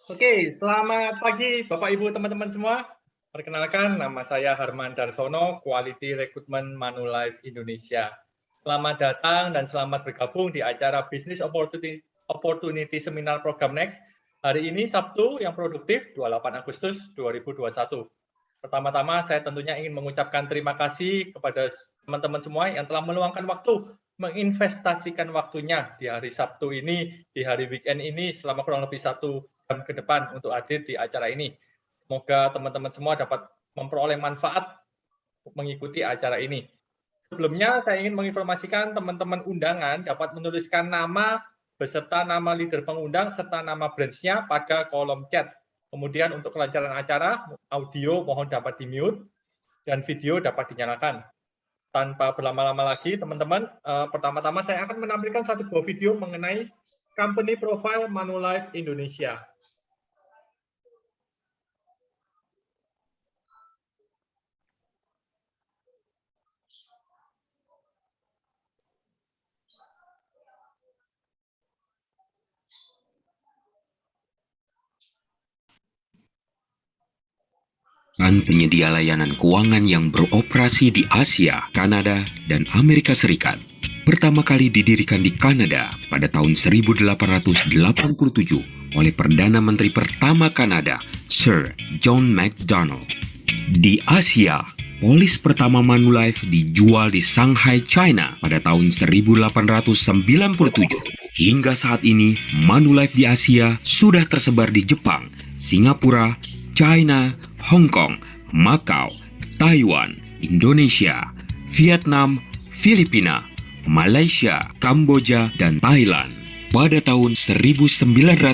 Oke, selamat pagi Bapak Ibu teman-teman semua. Perkenalkan, nama saya Harman Darsono, Quality Recruitment Manulife Indonesia. Selamat datang dan selamat bergabung di acara Business Opportunity Seminar Program Next. Hari ini Sabtu yang produktif, 28 Agustus 2021. Pertama-tama saya tentunya ingin mengucapkan terima kasih kepada teman-teman semua yang telah meluangkan waktu menginvestasikan waktunya di hari Sabtu ini, di hari weekend ini selama kurang lebih 1 jam ke depan untuk hadir di acara ini. Semoga teman-teman semua dapat memperoleh manfaat mengikuti acara ini. Sebelumnya saya ingin menginformasikan teman-teman undangan dapat menuliskan nama beserta nama leader pengundang serta nama branch-nya pada kolom chat. Kemudian untuk kelancaran acara, audio mohon dapat di-mute dan video dapat dinyalakan. Tanpa berlama-lama lagi, teman-teman, pertama-tama saya akan menampilkan satu buah video mengenai company profile Manulife Indonesia. Penyedia layanan keuangan yang beroperasi di Asia, Kanada, dan Amerika Serikat. Pertama kali didirikan di Kanada pada tahun 1887 oleh Perdana Menteri pertama Kanada, Sir John Macdonald. Di Asia, polis pertama Manulife dijual di Shanghai, China pada tahun 1897. Hingga saat ini, Manulife di Asia sudah tersebar di Jepang, Singapura, China, Hong Kong, Macau, Taiwan, Indonesia, Vietnam, Filipina, Malaysia, Kamboja, dan Thailand. Pada tahun 1985,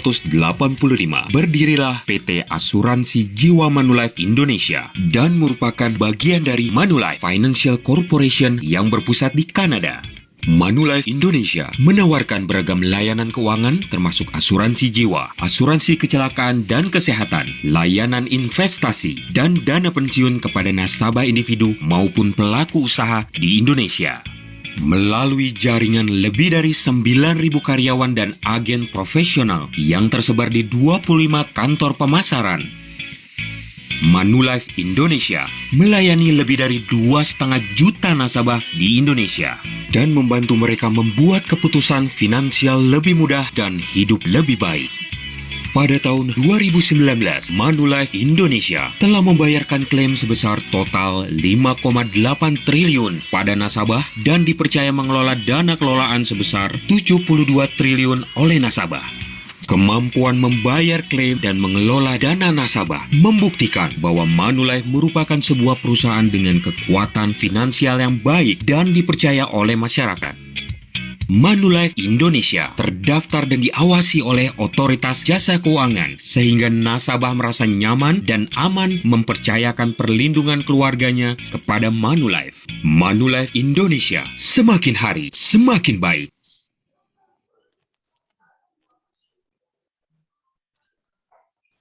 berdirilah PT Asuransi Jiwa Manulife Indonesia dan merupakan bagian dari Manulife Financial Corporation yang berpusat di Kanada. Manulife Indonesia menawarkan beragam layanan keuangan termasuk asuransi jiwa, asuransi kecelakaan dan kesehatan, layanan investasi, dan dana pensiun kepada nasabah individu maupun pelaku usaha di Indonesia. Melalui jaringan lebih dari 9.000 karyawan dan agen profesional yang tersebar di 25 kantor pemasaran, Manulife Indonesia melayani lebih dari 2,5 juta nasabah di Indonesia dan membantu mereka membuat keputusan finansial lebih mudah dan hidup lebih baik. Pada tahun 2019, Manulife Indonesia telah membayarkan klaim sebesar total 5,8 triliun pada nasabah dan dipercaya mengelola dana kelolaan sebesar 72 triliun oleh nasabah. Kemampuan membayar klaim dan mengelola dana nasabah membuktikan bahwa Manulife merupakan sebuah perusahaan dengan kekuatan finansial yang baik dan dipercaya oleh masyarakat. Manulife Indonesia terdaftar dan diawasi oleh Otoritas Jasa Keuangan sehingga nasabah merasa nyaman dan aman mempercayakan perlindungan keluarganya kepada Manulife. Manulife Indonesia semakin hari semakin baik.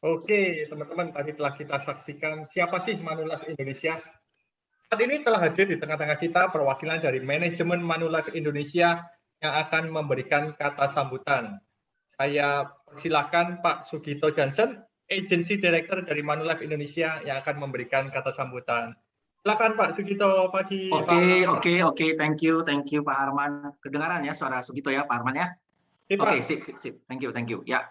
Oke, teman-teman, tadi telah kita saksikan siapa sih Manulife Indonesia. Saat ini telah hadir di tengah-tengah kita perwakilan dari manajemen Manulife Indonesia yang akan memberikan kata sambutan. Saya persilahkan Pak Sugito Johnson, Agency Director dari Manulife Indonesia yang akan memberikan kata sambutan. Silakan Pak Sugito, pagi. Oke, thank you Pak Arman. Kedengaran ya suara Sugito ya Pak Arman ya? Oke, sip. Thank you. Ya,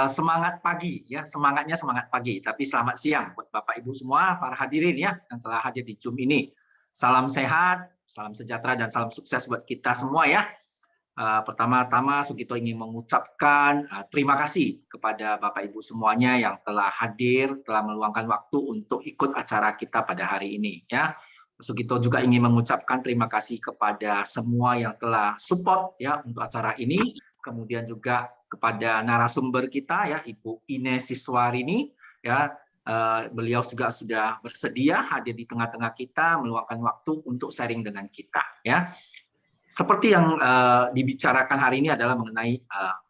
semangat pagi ya, semangatnya semangat pagi. Tapi selamat siang buat Bapak Ibu semua, para hadirin ya yang telah hadir di Zoom ini. Salam sehat, salam sejahtera dan salam sukses buat kita semua ya. Pertama-tama Sugito ingin mengucapkan terima kasih kepada Bapak Ibu semuanya yang telah hadir, telah meluangkan waktu untuk ikut acara kita pada hari ini ya. Sugito juga ingin mengucapkan terima kasih kepada semua yang telah support ya untuk acara ini. Kemudian juga kepada narasumber kita ya Ibu Ines Siswarini ya, beliau juga sudah bersedia hadir di tengah-tengah kita meluangkan waktu untuk sharing dengan kita ya. Seperti yang dibicarakan hari ini adalah mengenai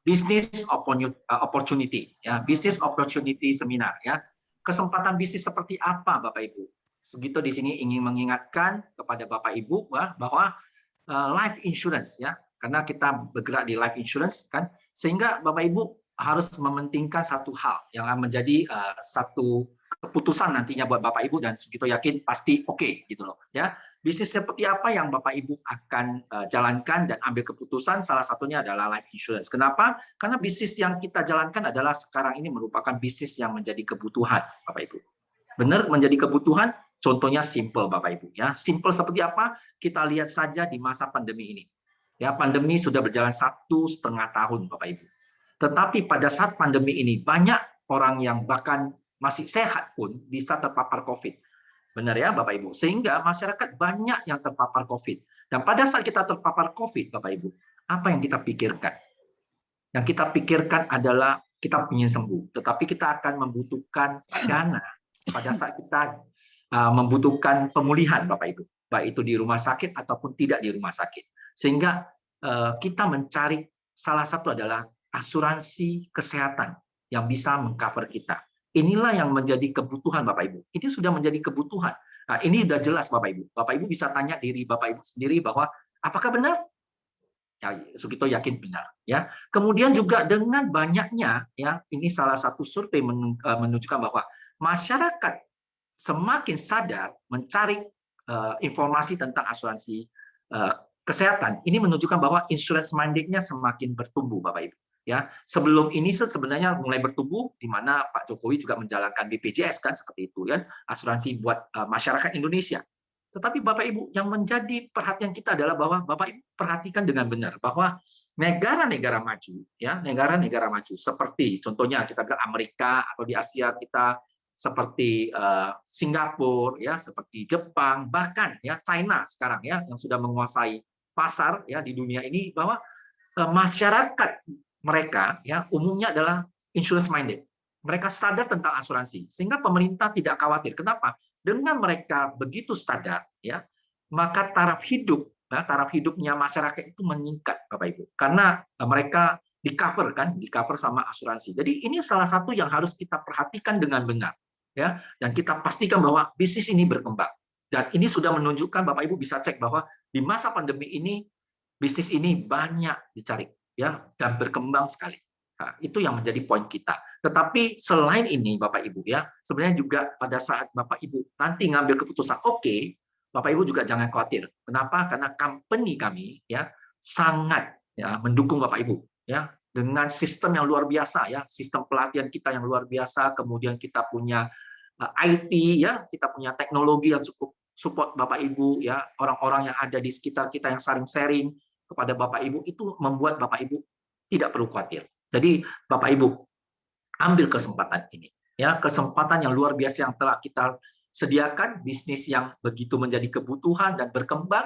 business opportunity ya, business opportunity seminar ya. Kesempatan bisnis seperti apa Bapak Ibu? Sugito di sini ingin mengingatkan kepada Bapak Ibu bahwa life insurance ya, karena kita bergerak di life insurance kan, sehingga Bapak Ibu harus mementingkan satu hal yang menjadi satu keputusan nantinya buat Bapak Ibu, dan Sugito yakin pasti oke gitu loh ya. Bisnis seperti apa yang Bapak Ibu akan jalankan dan ambil keputusan, salah satunya adalah life insurance. Kenapa? Karena bisnis yang kita jalankan adalah sekarang ini merupakan bisnis yang menjadi kebutuhan Bapak Ibu. Benar, menjadi kebutuhan. Contohnya simple Bapak Ibu ya. Simple seperti apa? Kita lihat saja di masa pandemi ini. Ya, pandemi sudah berjalan 1,5 tahun Bapak Ibu. Tetapi pada saat pandemi ini banyak orang yang bahkan masih sehat pun bisa terpapar COVID. Benar ya Bapak Ibu? Sehingga masyarakat banyak yang terpapar COVID. Dan pada saat kita terpapar COVID Bapak Ibu, apa yang kita pikirkan? Yang kita pikirkan adalah kita ingin sembuh. Tetapi kita akan membutuhkan dana pada saat kita membutuhkan pemulihan Bapak Ibu. Baik itu di rumah sakit ataupun tidak di rumah sakit. Sehingga kita mencari, salah satu adalah asuransi kesehatan yang bisa mengcover kita. Inilah yang menjadi kebutuhan Bapak Ibu. Ini sudah menjadi kebutuhan. Nah, ini sudah jelas Bapak Ibu. Bapak Ibu bisa tanya diri Bapak Ibu sendiri bahwa apakah benar? Ya, Sugito yakin benar. Ya. Kemudian juga dengan banyaknya, ya, ini salah satu survei menunjukkan bahwa masyarakat semakin sadar mencari informasi tentang asuransi kesehatan. Ini menunjukkan bahwa insurance mandate-nya semakin bertumbuh Bapak Ibu. Ya, sebelum ini sebenarnya mulai bertumbuh, di mana Pak Jokowi juga menjalankan BPJS kan seperti itu ya, asuransi buat masyarakat Indonesia. Tetapi Bapak Ibu, yang menjadi perhatian kita adalah bahwa Bapak Ibu perhatikan dengan benar bahwa negara-negara maju ya, negara-negara maju seperti contohnya kita bilang Amerika, atau di Asia kita seperti Singapura ya, seperti Jepang, bahkan ya China sekarang ya yang sudah menguasai pasar ya di dunia ini, bahwa masyarakat mereka ya umumnya adalah insurance minded. Mereka sadar tentang asuransi sehingga pemerintah tidak khawatir. Kenapa? Dengan mereka begitu sadar ya, maka taraf hidupnya masyarakat itu meningkat Bapak Ibu. Karena mereka di cover sama asuransi. Jadi ini salah satu yang harus kita perhatikan dengan benar ya, dan kita pastikan bahwa bisnis ini berkembang. Dan ini sudah menunjukkan Bapak Ibu bisa cek bahwa di masa pandemi ini bisnis ini banyak dicari ya, dan berkembang sekali. Nah, itu yang menjadi poin kita. Tetapi selain ini Bapak Ibu ya, sebenarnya juga pada saat Bapak Ibu nanti ngambil keputusan Bapak Ibu juga jangan khawatir. Kenapa? Karena company kami ya sangat ya mendukung Bapak Ibu ya, dengan sistem yang luar biasa ya, sistem pelatihan kita yang luar biasa, kemudian kita punya IT ya, kita punya teknologi yang cukup support Bapak Ibu ya, orang-orang yang ada di sekitar kita yang saling sharing kepada Bapak Ibu, itu membuat Bapak Ibu tidak perlu khawatir. Jadi Bapak Ibu ambil kesempatan ini ya, kesempatan yang luar biasa yang telah kita sediakan, bisnis yang begitu menjadi kebutuhan dan berkembang.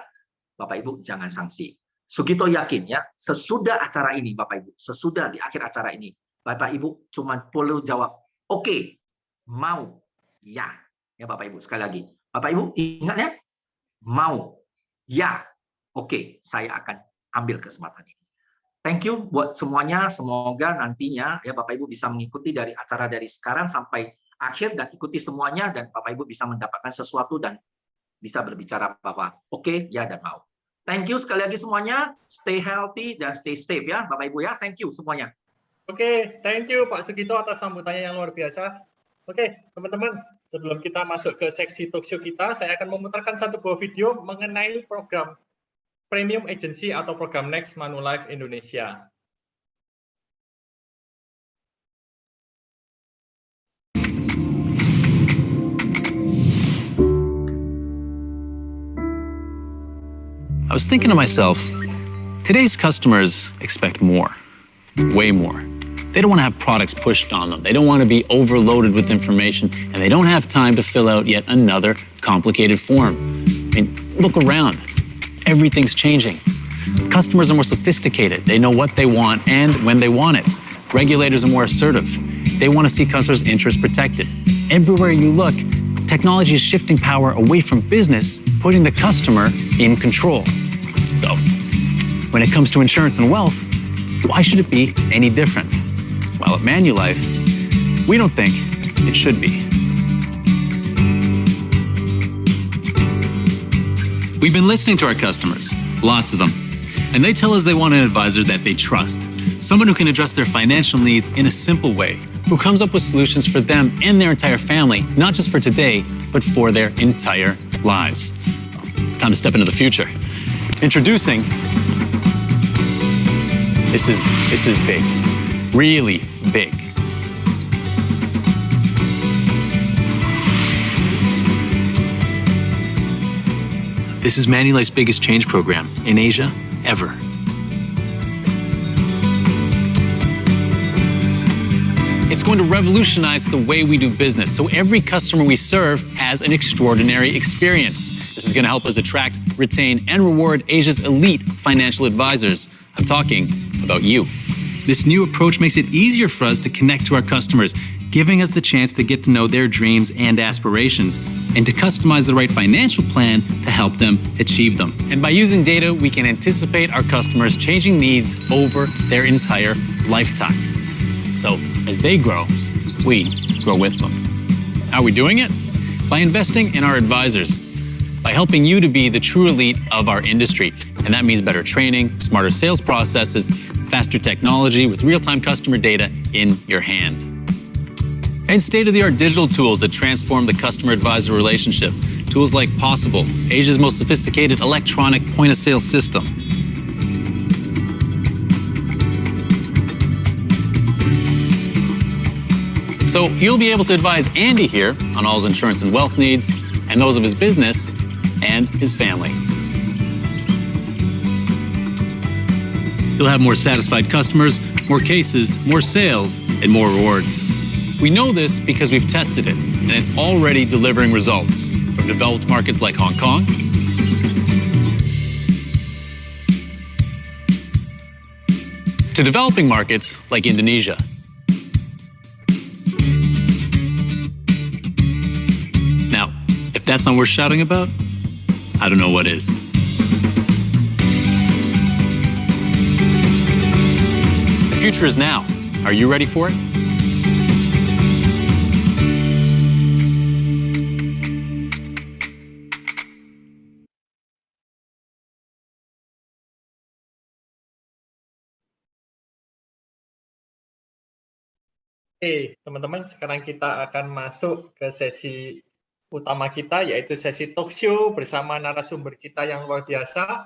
Bapak Ibu jangan sanksi. Sugito yakin ya, sesudah acara ini Bapak Ibu, sesudah di akhir acara ini Bapak Ibu cuma perlu jawab oke, mau, ya. Ya Bapak Ibu, sekali lagi Bapak Ibu ingat ya, mau, ya, oke, saya akan ambil kesempatan ini. Thank you buat semuanya. Semoga nantinya ya Bapak Ibu bisa mengikuti dari acara dari sekarang sampai akhir dan ikuti semuanya, dan Bapak Ibu bisa mendapatkan sesuatu dan bisa berbicara bahwa oke, ya, dan mau. Thank you sekali lagi semuanya. Stay healthy dan stay safe ya Bapak Ibu ya. Thank you semuanya. Oke, thank you Pak Sugito atas sambutannya yang luar biasa. Oke, teman-teman, sebelum kita masuk ke seksi talk show kita, saya akan memutarkan satu buah video mengenai program Premium Agency atau program Next Manulife Indonesia. I was thinking to myself, today's customers expect more, way more. They don't want to have products pushed on them. They don't want to be overloaded with information, and they don't have time to fill out yet another complicated form. I mean, look around. Everything's changing. Customers are more sophisticated. They know what they want and when they want it. Regulators are more assertive. They want to see customers' interests protected. Everywhere you look, technology is shifting power away from business, putting the customer in control. So, when it comes to insurance and wealth, why should it be any different? Well, at Manulife, we don't think it should be. We've been listening to our customers, lots of them, and they tell us they want an advisor that they trust, Someone who can address their financial needs in a simple way, who comes up with solutions for them and their entire family, not just for today, but for their entire lives. It's time to step into the future. Introducing, this is big, really big. This is Manulife's biggest change program in Asia ever. It's going to revolutionize the way we do business, so every customer we serve has an extraordinary experience. This is going to help us attract, retain, and reward Asia's elite financial advisors. I'm talking about you. This new approach makes it easier for us to connect to our customers, giving us the chance to get to know their dreams and aspirations, and to customize the right financial plan to help them achieve them. And by using data, we can anticipate our customers' changing needs over their entire lifetime. So as they grow, we grow with them. How are we doing it? By investing in our advisors, by helping you to be the true elite of our industry. And that means better training, smarter sales processes, faster technology with real-time customer data in your hand. And state-of-the-art digital tools that transform the customer-advisor relationship. Tools like Possible, Asia's most sophisticated electronic point-of-sale system. So you'll be able to advise Andy here on all his insurance and wealth needs, and those of his business and his family. You'll have more satisfied customers, more cases, more sales, and more rewards. We know this because we've tested it, and it's already delivering results from developed markets like Hong Kong to developing markets like Indonesia. Now, if that's not worth shouting about, I don't know what is. The future is now. Are you ready for it? Oke, teman-teman, sekarang kita akan masuk ke sesi utama kita, yaitu sesi talk show bersama narasumber kita yang luar biasa,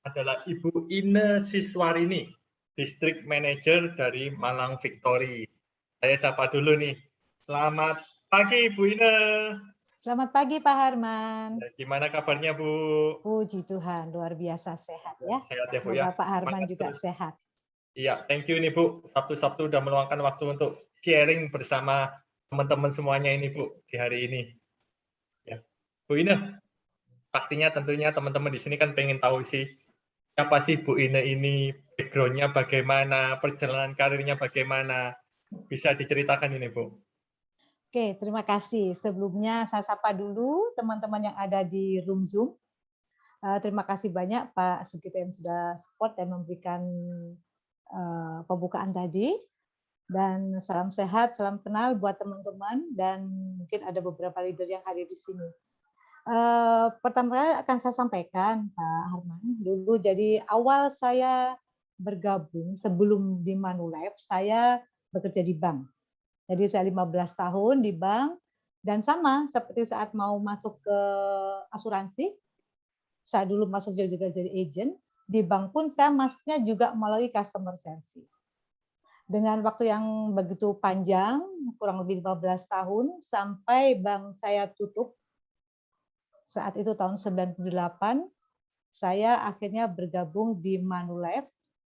adalah Ibu Ine Siswarini, District Manager dari Malang Victory. Saya sapa dulu nih. Selamat pagi, Bu Ine. Selamat pagi, Pak Harman. Gimana kabarnya, Bu? Puji Tuhan, luar biasa sehat ya. Sehat ya, Bu ya. Semoga Pak Harman Semangat juga terus. sehat. Iya, thank you nih Bu. Sabtu-Sabtu udah meluangkan waktu untuk sharing bersama teman-teman semuanya ini Bu di hari ini. Ya, Bu Ine, pastinya tentunya teman-teman di sini kan pengen tahu sih siapa sih Bu Ine ini, background-nya bagaimana, perjalanan karirnya bagaimana. Bisa diceritakan ini Bu. Oke, terima kasih. Sebelumnya saya sapa dulu teman-teman yang ada di room Zoom. Terima kasih banyak Pak Sugito yang sudah support dan memberikan pembukaan tadi. Dan salam sehat, salam kenal buat teman-teman, dan mungkin ada beberapa leader yang hadir di sini. Pertama kali akan saya sampaikan Pak Harman, dulu jadi awal saya bergabung sebelum di Manulife, saya bekerja di bank. Jadi saya 15 tahun di bank, dan sama seperti saat mau masuk ke asuransi, saya dulu masuk juga jadi agent, di bank pun saya masuknya juga melalui customer service. Dengan waktu yang begitu panjang, kurang lebih 15 tahun, sampai bank saya tutup, saat itu tahun 98, saya akhirnya bergabung di Manulife,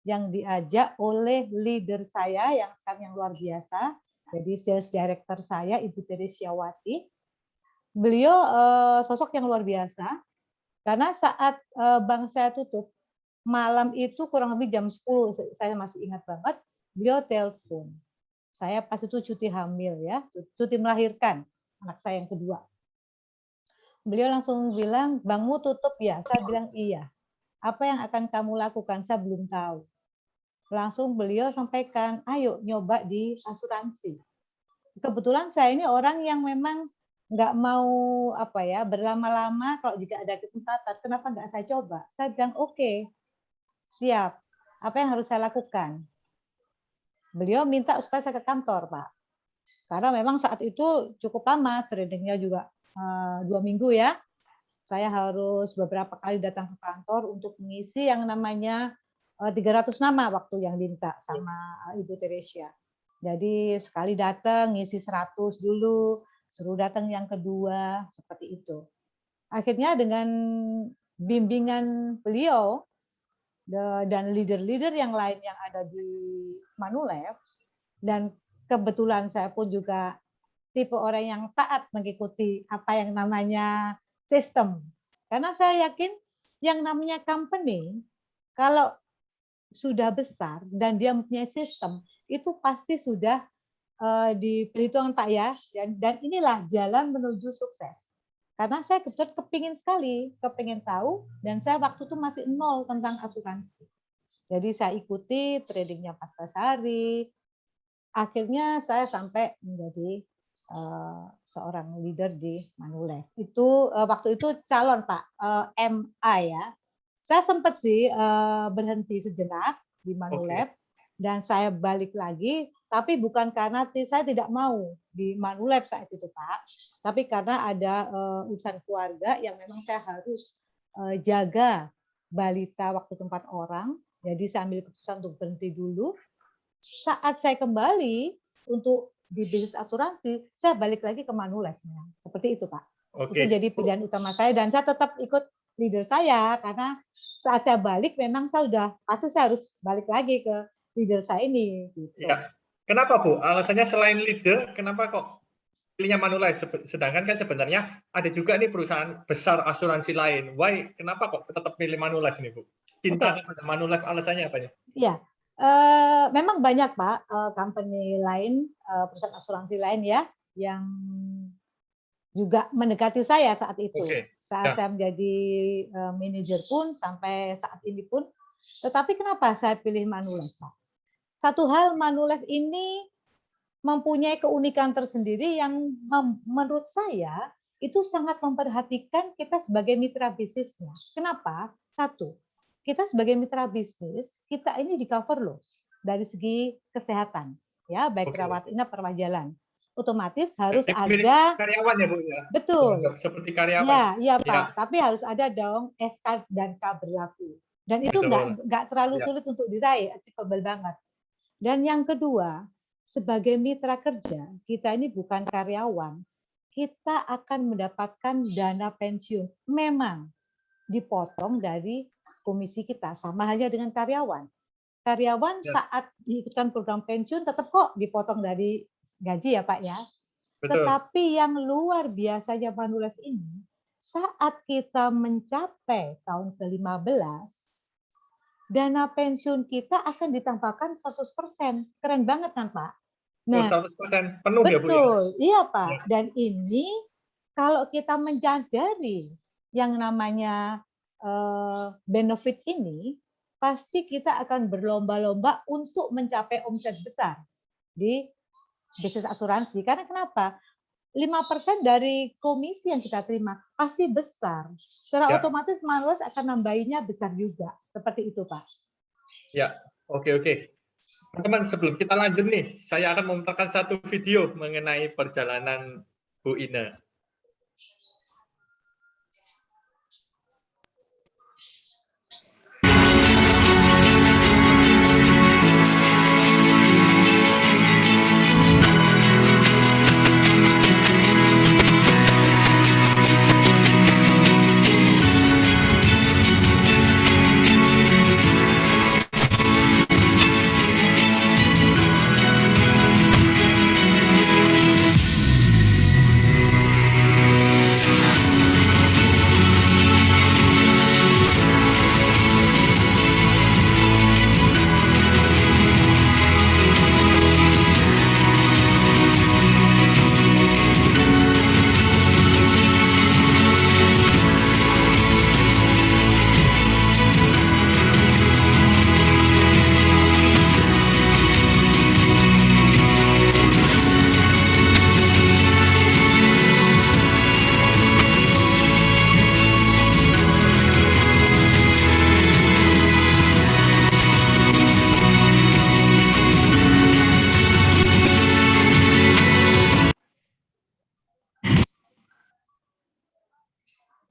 yang diajak oleh leader saya yang luar biasa, jadi sales director saya, Ibu Teresyawati. Beliau sosok yang luar biasa, karena saat bank saya tutup, malam itu kurang lebih jam 10, saya masih ingat banget, beliau telepon. Saya pas itu cuti hamil ya, cuti melahirkan anak saya yang kedua. Beliau langsung bilang, bankmu tutup ya? Saya bilang iya. Apa yang akan kamu lakukan? Saya belum tahu. Langsung beliau sampaikan, ayo nyoba di asuransi. Kebetulan saya ini orang yang memang nggak mau berlama-lama, kalau jika ada kesempatan, kenapa nggak saya coba? Saya bilang oke, siap. Apa yang harus saya lakukan? beliau minta supaya saya ke kantor, Pak. Karena memang saat itu cukup lama, trainingnya juga 2 minggu ya. Saya harus beberapa kali datang ke kantor untuk mengisi yang namanya 300 nama waktu yang diminta sama Ibu Teresia. Jadi sekali datang ngisi 100 dulu, suruh datang yang kedua, seperti itu. Akhirnya dengan bimbingan beliau dan leader-leader yang lain yang ada di Manulife, dan kebetulan saya pun juga tipe orang yang taat mengikuti apa yang namanya sistem. Karena saya yakin yang namanya company, kalau sudah besar dan dia mempunyai sistem, itu pasti sudah diperhitungkan, Pak ya. Dan inilah jalan menuju sukses. Karena saya kebetulan kepingin tahu, dan saya waktu itu masih nol tentang asuransi. Jadi saya ikuti trainingnya 14 hari. Akhirnya saya sampai menjadi seorang leader di Manulife. Itu waktu itu calon, Pak, MA ya. Saya sempat sih berhenti sejenak di Manulife, dan saya balik lagi, tapi bukan karena saya tidak mau di Manulife saat itu, Pak, tapi karena ada urusan keluarga yang memang saya harus jaga balita waktu itu 4 orang, jadi saya ambil keputusan untuk berhenti dulu. Saat saya kembali untuk di bisnis asuransi, saya balik lagi ke Manulife. Seperti itu, Pak. Itu jadi pilihan utama saya, dan saya tetap ikut leader saya, karena saat saya balik memang pasti saya harus balik lagi ke leader saya ini. Gitu. Ya. Kenapa, Bu? Alasannya selain leader, kenapa kok pilihnya Manulife? Sedangkan kan sebenarnya ada juga nih perusahaan besar asuransi lain. Why? Kenapa kok tetap pilih Manulife ini, Bu? Cinta kepada Manulife, alasannya apa nih? Iya, memang banyak, Pak, company lain, perusahaan asuransi lain ya, yang juga mendekati saya saat itu. Saat saya menjadi manajer pun, sampai saat ini pun. Tetapi kenapa saya pilih Manulife, Pak? Satu hal, Manulife ini mempunyai keunikan tersendiri yang menurut saya itu sangat memperhatikan kita sebagai mitra bisnisnya. Kenapa? Satu, kita sebagai mitra bisnis, kita ini di cover loh dari segi kesehatan, ya, baik rawat inap, rawat jalan. Otomatis harus ada karyawan ya, Bu ya. Betul. Seperti karyawan. Iya, Pak. Tapi harus ada dong SK dan K berlaku. Dan itu nggak terlalu sulit untuk diraih, achievable banget. Dan yang kedua, sebagai mitra kerja, kita ini bukan karyawan, kita akan mendapatkan dana pensiun. Memang dipotong dari komisi kita, sama halnya dengan karyawan. Karyawan saat diikutkan program pensiun tetap kok dipotong dari gaji ya, Pak ya. Betul. Tetapi yang luar biasanya Manulife ini, saat kita mencapai tahun ke-15, dana pensiun kita akan ditambahkan 100%. Keren banget kan, Pak? Nah, 100% penuh ya, Bu? Betul, iya, Pak. Dan ini kalau kita menyadari yang namanya benefit ini, pasti kita akan berlomba-lomba untuk mencapai omset besar di bisnis asuransi. Karena kenapa? 5% dari komisi yang kita terima pasti besar. Secara otomatis Manulife akan nambahinnya besar juga. Seperti itu, Pak. Ya, oke. Teman-teman, sebelum kita lanjut nih, saya akan memutarkan satu video mengenai perjalanan Bu Ina.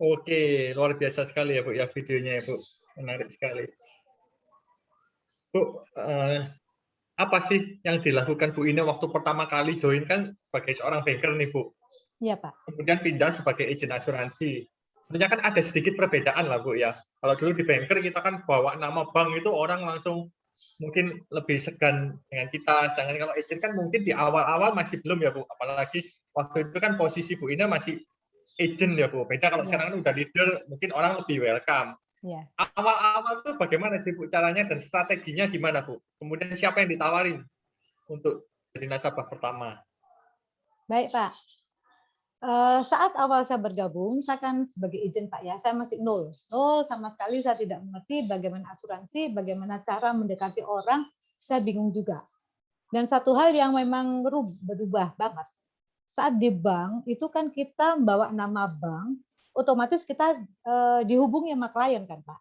Oke, luar biasa sekali ya Bu ya videonya ya Bu. Menarik sekali. Bu, apa sih yang dilakukan Bu Ina waktu pertama kali join kan sebagai seorang banker nih Bu? Iya, Pak. Kemudian pindah sebagai agen asuransi. Tentunya kan ada sedikit perbedaan lah Bu ya. Kalau dulu di banker kita kan bawa nama bank itu orang langsung mungkin lebih segan dengan kita. Sedangkan kalau agent kan mungkin di awal-awal masih belum ya Bu. Apalagi waktu itu kan posisi Bu Ina masih agent ya Bu. Beda kalau Ya. sekarang kan udah leader, mungkin orang lebih welcome. Ya. Awal-awal itu bagaimana sih Bu caranya dan strateginya gimana Bu? Kemudian siapa yang ditawarin untuk jadi nasabah pertama? Baik Pak. Saat awal saya bergabung, saya kan sebagai agent Pak ya, saya masih nol sama sekali. Saya tidak mengerti bagaimana asuransi, bagaimana cara mendekati orang, saya bingung juga. Dan satu hal yang memang berubah banget, saat di bank itu kan kita membawa nama bank, otomatis kita dihubungi sama klien kan Pak.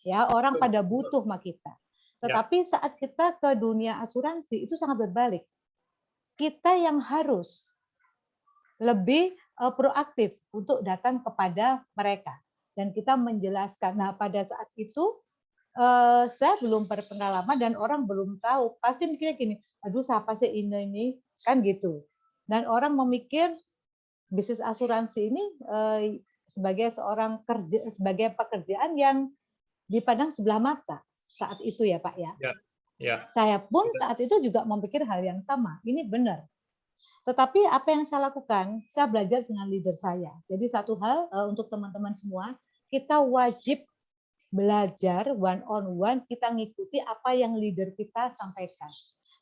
Ya, orang pada butuh sama kita. Tetapi saat kita ke dunia asuransi itu sangat berbalik. Kita yang harus lebih proaktif untuk datang kepada mereka dan kita menjelaskan. Nah, pada saat itu saya belum berpengalaman dan orang belum tahu. Pasti mikirnya gini, aduh siapa sih ini kan gitu. Dan orang memikir bisnis asuransi ini sebagai sebagai pekerjaan yang dipandang sebelah mata saat itu ya Pak ya. Ya. Saya pun saat itu juga memikir hal yang sama. Ini benar. Tetapi apa yang saya lakukan, saya belajar dengan leader saya. Jadi satu hal untuk teman-teman semua, kita wajib belajar one on one, kita ngikuti apa yang leader kita sampaikan.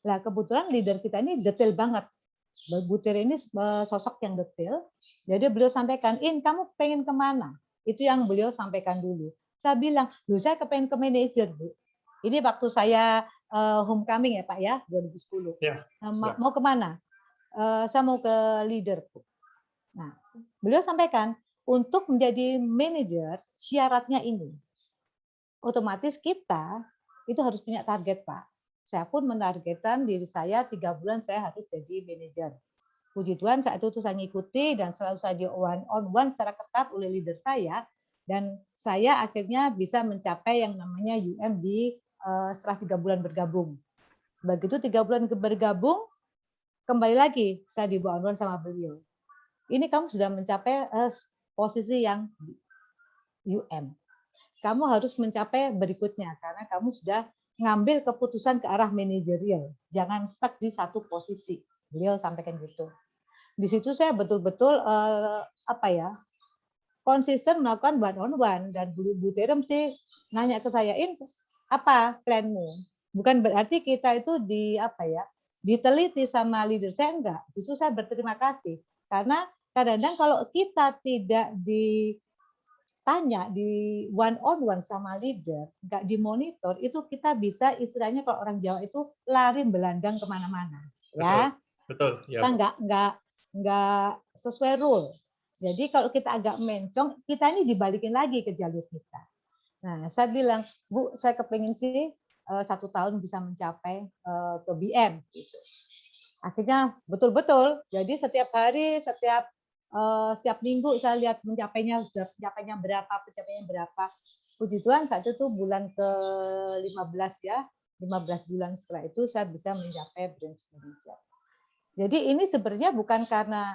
Nah, kebetulan leader kita ini detail banget. Butir ini sosok yang detail. Jadi beliau sampaikan, kamu pengen kemana? Itu yang beliau sampaikan dulu. Saya bilang, saya kepengen ke manajer, Bu. Ini waktu saya homecoming ya Pak ya, 2010. Mau kemana? Saya mau ke leader. Nah, beliau sampaikan untuk menjadi manajer syaratnya ini. Otomatis kita itu harus punya target, Pak. Saya pun menargetkan diri saya 3 bulan saya harus jadi manajer. Puji Tuhan saat itu saya ngikuti dan selalu saya di one on one secara ketat oleh leader saya dan saya akhirnya bisa mencapai yang namanya UM di setelah 3 bulan bergabung. Begitu 3 bulan bergabung, kembali lagi saya di one-on-one sama beliau. Ini kamu sudah mencapai posisi yang UM. Kamu harus mencapai berikutnya karena kamu sudah ngambil keputusan ke arah manajerial. Jangan stuck di satu posisi. Beliau sampaikan gitu. Di situ saya betul-betul konsisten melakukan one-on-one dan Bu Terem sih nanya ke saya, apa planmu? Bukan berarti kita itu diteliti sama leader saya, enggak. Justru saya berterima kasih karena kadang-kadang kalau kita tidak ditanya di one on one sama leader, enggak dimonitor, itu kita bisa istilahnya kalau orang Jawa itu lari belandang kemana-mana. Ya, betul. Ya, kita enggak sesuai rule. Jadi kalau kita agak mencong, kita ini dibalikin lagi ke jalur kita. Nah, saya bilang, Bu, saya kepingin sih 1 tahun bisa mencapai ke BM. Gitu. Akhirnya betul-betul. Jadi setiap hari, setiap minggu saya lihat pencapaiannya pencapaiannya berapa. Puji Tuhan saat itu bulan ke-15 ya, 15 bulan setelah itu saya bisa mencapai branch manager. Jadi ini sebenarnya bukan karena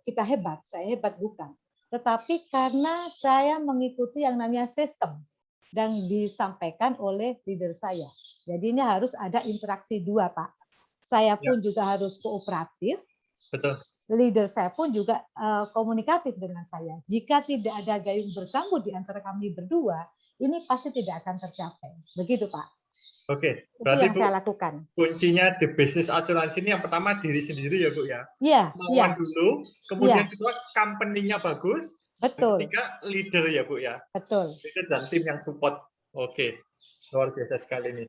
kita hebat, saya hebat bukan. Tetapi karena saya mengikuti yang namanya sistem dan disampaikan oleh leader saya. Jadi ini harus ada interaksi 2, Pak. Saya pun juga harus kooperatif. Betul. Leader saya pun juga komunikatif dengan saya. Jika tidak ada gayung bersambut di antara kami berdua, ini pasti tidak akan tercapai. Begitu, Pak. Oke, berarti itu yang saya lakukan. Kuncinya di bisnis asuransi ini yang pertama diri sendiri ya Bu ya. Iya. Kemauan dulu, kemudian kedua company-nya bagus. Betul. Ketiga leader ya Bu ya. Betul. Leader dan tim yang support. Oke, luar biasa sekali nih.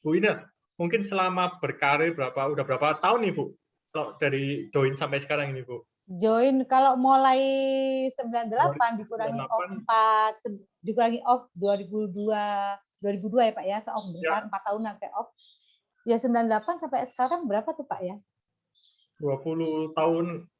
Bu Ina, mungkin selama berkarir udah berapa tahun nih Bu? Kalau dari join sampai sekarang ini Bu? Join kalau mulai 98 dikurangi off 4, dikurangi off 2002 ya Pak ya, saya off bentar, 4 tahunan saya off. Ya 98 sampai sekarang berapa tuh Pak ya? 20 tahun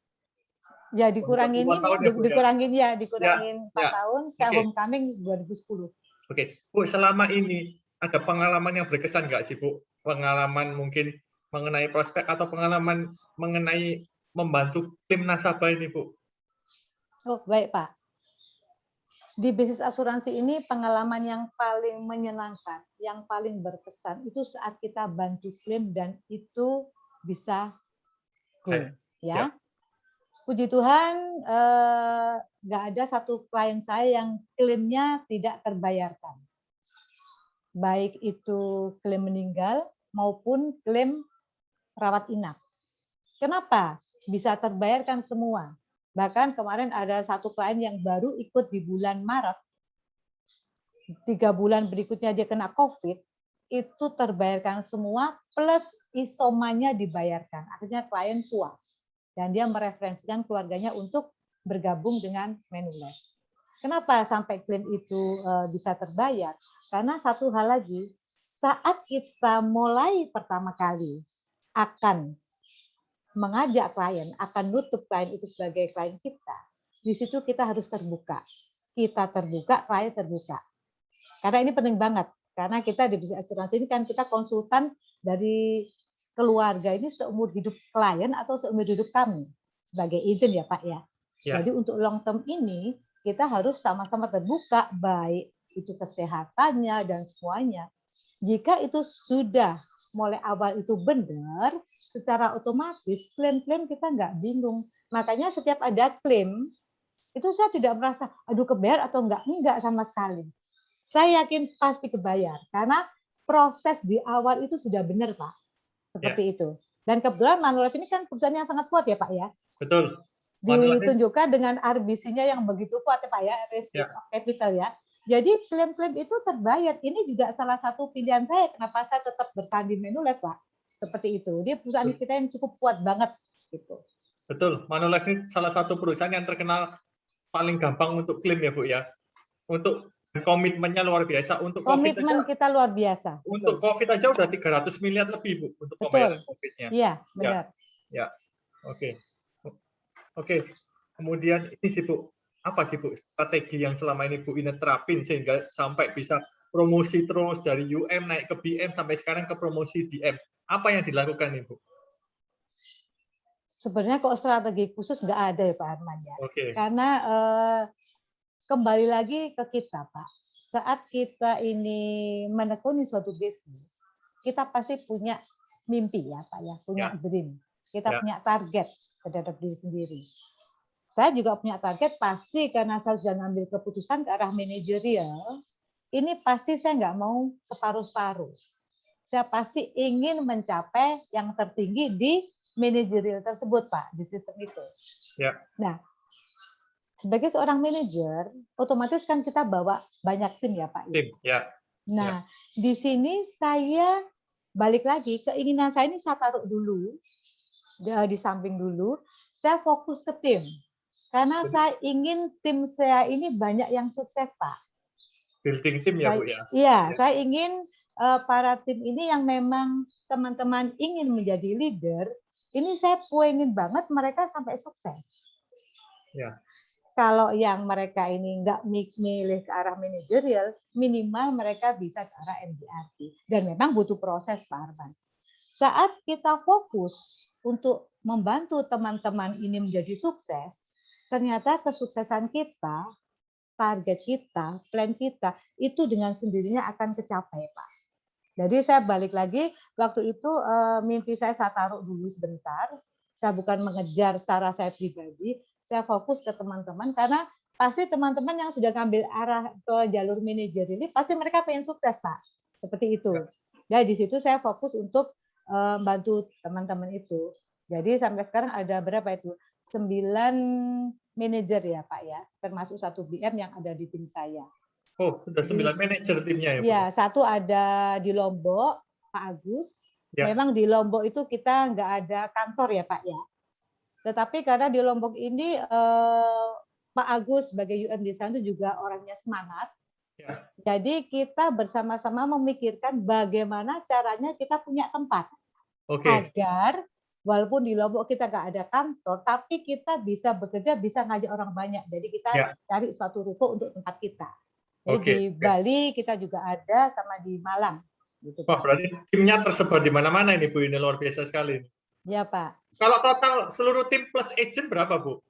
Ya dikurangin Untuk 2 tahun ya, Bu, ya? dikurangin ya, dikurangin 4 Ya. tahun, saya Oke. homecoming 2010. Oke, Bu, selama ini ada pengalaman yang berkesan nggak sih, Bu? Pengalaman mungkin mengenai prospek atau pengalaman mengenai membantu tim nasabah ini, Bu? Oh, baik, Pak. Di bisnis asuransi ini pengalaman yang paling menyenangkan, yang paling berkesan itu saat kita bantu klaim dan itu bisa go, ya. Puji Tuhan, nggak ada satu klien saya yang klaimnya tidak terbayarkan. Baik itu klaim meninggal maupun klaim rawat inap. Kenapa? Bisa terbayarkan semua. Bahkan kemarin ada satu klien yang baru ikut di bulan Maret, 3 bulan berikutnya dia kena COVID, itu terbayarkan semua plus isomanya dibayarkan. Akhirnya klien puas. Dan dia mereferensikan keluarganya untuk bergabung dengan Manulife. Kenapa sampai klaim itu bisa terbayar? Karena satu hal lagi, saat kita mulai pertama kali akan mengajak klien, akan nutup klien itu sebagai klien kita, di situ kita harus terbuka. Kita terbuka, klien terbuka. Karena ini penting banget. Karena kita di bisnis asuransi ini kan kita konsultan dari keluarga ini seumur hidup klien atau seumur hidup kami sebagai agent ya Pak ya. Jadi untuk long term ini kita harus sama-sama terbuka, baik itu kesehatannya dan semuanya. Jika itu sudah mulai awal itu benar, secara otomatis klaim-klaim kita nggak bingung. Makanya setiap ada klaim, itu saya tidak merasa, aduh kebayar atau enggak sama sekali. Saya yakin pasti kebayar, karena proses di awal itu sudah benar, Pak. Seperti itu. Dan kebetulan Manulife ini kan perusahaan yang sangat kuat ya, Pak ya. Betul. Ditunjukkan dengan RBC-nya yang begitu kuat ya, Pak ya, risk of capital ya. Jadi klaim-klaim itu terbayar. Ini juga salah satu pilihan saya kenapa saya tetap bertahan di Manulife, Pak. Seperti itu. Dia perusahaan kita yang cukup kuat banget gitu. Betul. Manulife ini salah satu perusahaan yang terkenal paling gampang untuk klaim ya, Bu ya. Untuk komitmennya luar biasa. Untuk komitmen COVID kita luar biasa. Untuk betul. COVID aja udah 300 miliar lebih, Bu, untuk pembayaran COVID-nya. Iya, benar. Ya. Oke. Oke. Kemudian ini sih, Bu, apa sih, Bu, strategi yang selama ini Bu Ine terapin sehingga sampai bisa promosi terus dari UM naik ke BM sampai sekarang ke promosi DM. Apa yang dilakukan nih, Bu? Sebenarnya kok strategi khusus nggak ada ya Pak Arman ya. Oke. Karena kembali lagi ke kita Pak. Saat kita ini menekuni suatu bisnis, kita pasti punya mimpi ya Pak ya, punya dream. Kita punya target terhadap diri sendiri. Saya juga punya target pasti karena saya sudah ngambil keputusan ke arah manajerial, ini pasti saya nggak mau separuh-separuh. Saya pasti ingin mencapai yang tertinggi di manajerial tersebut, Pak, di sistem itu. Ya. Nah, sebagai seorang manajer, otomatis kan kita bawa banyak tim ya, Pak. Tim, ya. Nah, di sini saya balik lagi, keinginan saya ini saya taruh dulu, di samping dulu, saya fokus ke tim. Karena saya ingin tim saya ini banyak yang sukses, Pak. Building tim ya, Bu ya? Iya, saya ingin para tim ini yang memang teman-teman ingin menjadi leader, ini saya pengen banget mereka sampai sukses. Ya. Kalau yang mereka ini nggak milih ke arah manajerial, minimal mereka bisa ke arah MDRT. Dan memang butuh proses, Pak Arman. Saat kita fokus untuk membantu teman-teman ini menjadi sukses, ternyata kesuksesan kita, target kita, plan kita, itu dengan sendirinya akan kecapai, Pak. Jadi saya balik lagi, waktu itu mimpi saya taruh dulu sebentar. Saya bukan mengejar secara saya pribadi, saya fokus ke teman-teman, karena pasti teman-teman yang sudah ngambil arah ke jalur manajer ini, pasti mereka pengen sukses, Pak. Seperti itu. Jadi di situ saya fokus untuk bantu teman-teman itu. Jadi sampai sekarang ada berapa itu? 9 manajer ya Pak ya, termasuk 1 BM yang ada di tim saya. Oh, sudah 9 manajer timnya ya Bu? Ya, 1 ada di Lombok, Pak Agus. Ya. Memang di Lombok itu kita nggak ada kantor ya Pak ya. Tetapi karena di Lombok ini Pak Agus sebagai UM di sana itu juga orangnya semangat. Ya. Jadi kita bersama-sama memikirkan bagaimana caranya kita punya tempat. Agar Walaupun di Lombok kita nggak ada kantor, tapi kita bisa bekerja, bisa ngajak orang banyak. Jadi kita Ya. cari suatu ruko untuk tempat kita. Jadi Oke, di oke. Bali kita juga ada, sama di Malang. Gitu, Wah, Pak. berarti timnya tersebar di mana-mana ini, Bu. Ini luar biasa sekali. Ya, Pak. Kalau total seluruh tim plus agent berapa, Bu?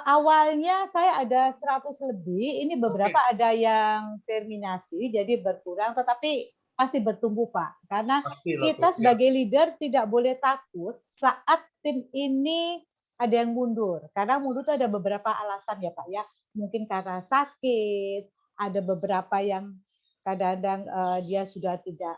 Awalnya saya ada 100 lebih, ini beberapa ada yang terminasi, jadi berkurang, tetapi pasti bertumbuh, Pak. Karena Pastilah, kita Bu. sebagai leader tidak boleh takut saat tim ini ada yang mundur. Karena mundur itu ada beberapa alasan ya, Pak ya. Mungkin karena sakit, ada beberapa yang kadang-kadang dia sudah tidak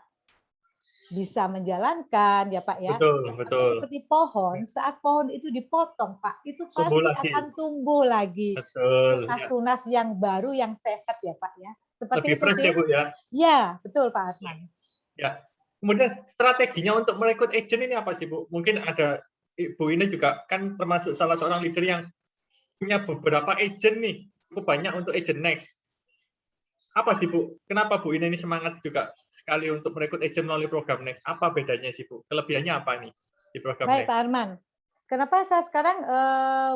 bisa menjalankan ya Pak ya. Betul, Tapi betul. seperti pohon, saat pohon itu dipotong Pak, itu Tumbuh pasti lagi. akan tumbuh lagi. Betul. Ya. Tunas-tunas yang baru, yang sehat ya Pak ya. Seperti Lebih itu fresh sih. ya, Bu ya. Ya, betul Pak Asman. Ya. Kemudian strateginya untuk merekrut agent ini apa sih, Bu? Mungkin ada Ibu ini juga kan termasuk salah seorang leader yang punya beberapa agent nih. Cukup banyak untuk agent next. Apa sih, Bu? Kenapa Bu ini semangat juga sekali untuk merekrut agent melalui program Next? Apa bedanya sih, Bu? Kelebihannya apa nih di program Baik Next? Pak Arman. Kenapa saya sekarang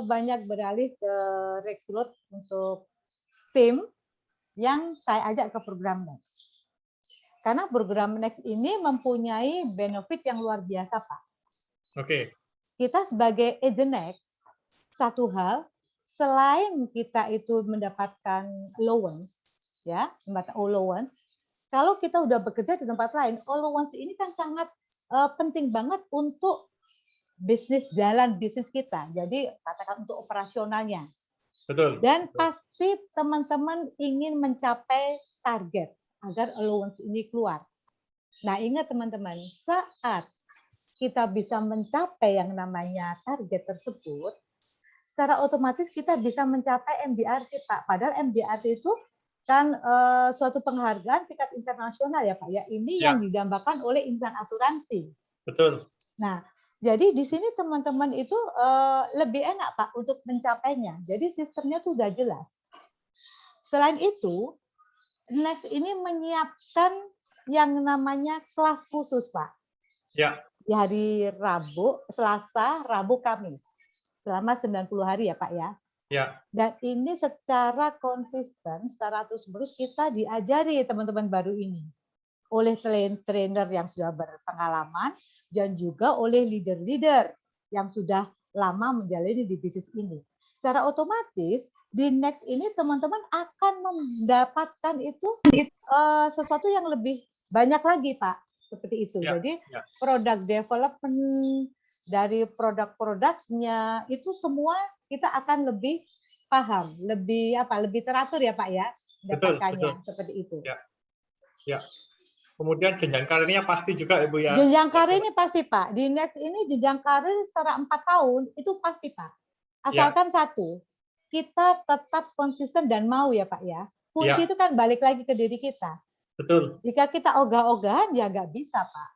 banyak beralih ke rekrut untuk tim yang saya ajak ke program Next? Karena program Next ini mempunyai benefit yang luar biasa, Pak. Oke. Kita sebagai agent Next, satu hal, selain kita itu mendapatkan allowance, ya, allowance, kalau kita udah bekerja di tempat lain, allowance ini kan sangat penting banget untuk bisnis kita. Jadi katakan untuk operasionalnya. Betul. Dan pasti teman-teman ingin mencapai target agar allowance ini keluar. Nah, ingat teman-teman, saat kita bisa mencapai yang namanya target tersebut, secara otomatis kita bisa mencapai MDRT, Pak. Padahal MDRT itu kan suatu penghargaan tingkat internasional ya, Pak. Ya, ini yang didambakan oleh insan asuransi. Betul. Nah, jadi di sini teman-teman itu lebih enak, Pak, untuk mencapainya. Jadi sistemnya tuh udah jelas. Selain itu, Next ini menyiapkan yang namanya kelas khusus, Pak. Ya. Di hari Rabu, Selasa, Rabu, Kamis. Selama 90 hari ya, Pak ya. Ya. Dan ini secara konsisten, secara terus-menerus kita diajari teman-teman baru ini. Oleh trainer yang sudah berpengalaman, dan juga oleh leader-leader yang sudah lama menjalani di bisnis ini. Secara otomatis, di Next ini teman-teman akan mendapatkan itu sesuatu yang lebih banyak lagi, Pak. Seperti itu. Jadi product development, dari produk-produknya, itu semua kita akan lebih paham, lebih teratur ya Pak ya, mendapatkannya. Betul. Seperti itu. Ya. Ya. Kemudian jenjang karirnya pasti juga Ibu ya. Jenjang karir ini pasti Pak. Di Next ini jenjang karir secara 4 tahun itu pasti Pak. Asalkan satu, kita tetap konsisten dan mau ya Pak ya. Kunci itu kan balik lagi ke diri kita. Betul. Jika kita ogah-ogahan ya nggak bisa Pak.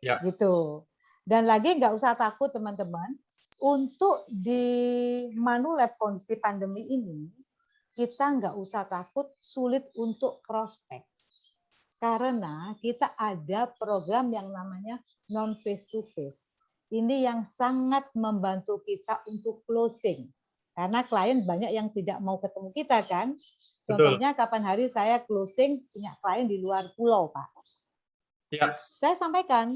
Ya. Gitu. Dan lagi nggak usah takut teman-teman. Untuk di Manulab kondisi pandemi ini, kita nggak usah takut sulit untuk prospek. Karena kita ada program yang namanya non face to face. Ini yang sangat membantu kita untuk closing. Karena klien banyak yang tidak mau ketemu kita kan. Contohnya kapan hari saya closing punya klien di luar pulau, Pak. Ya. Saya sampaikan,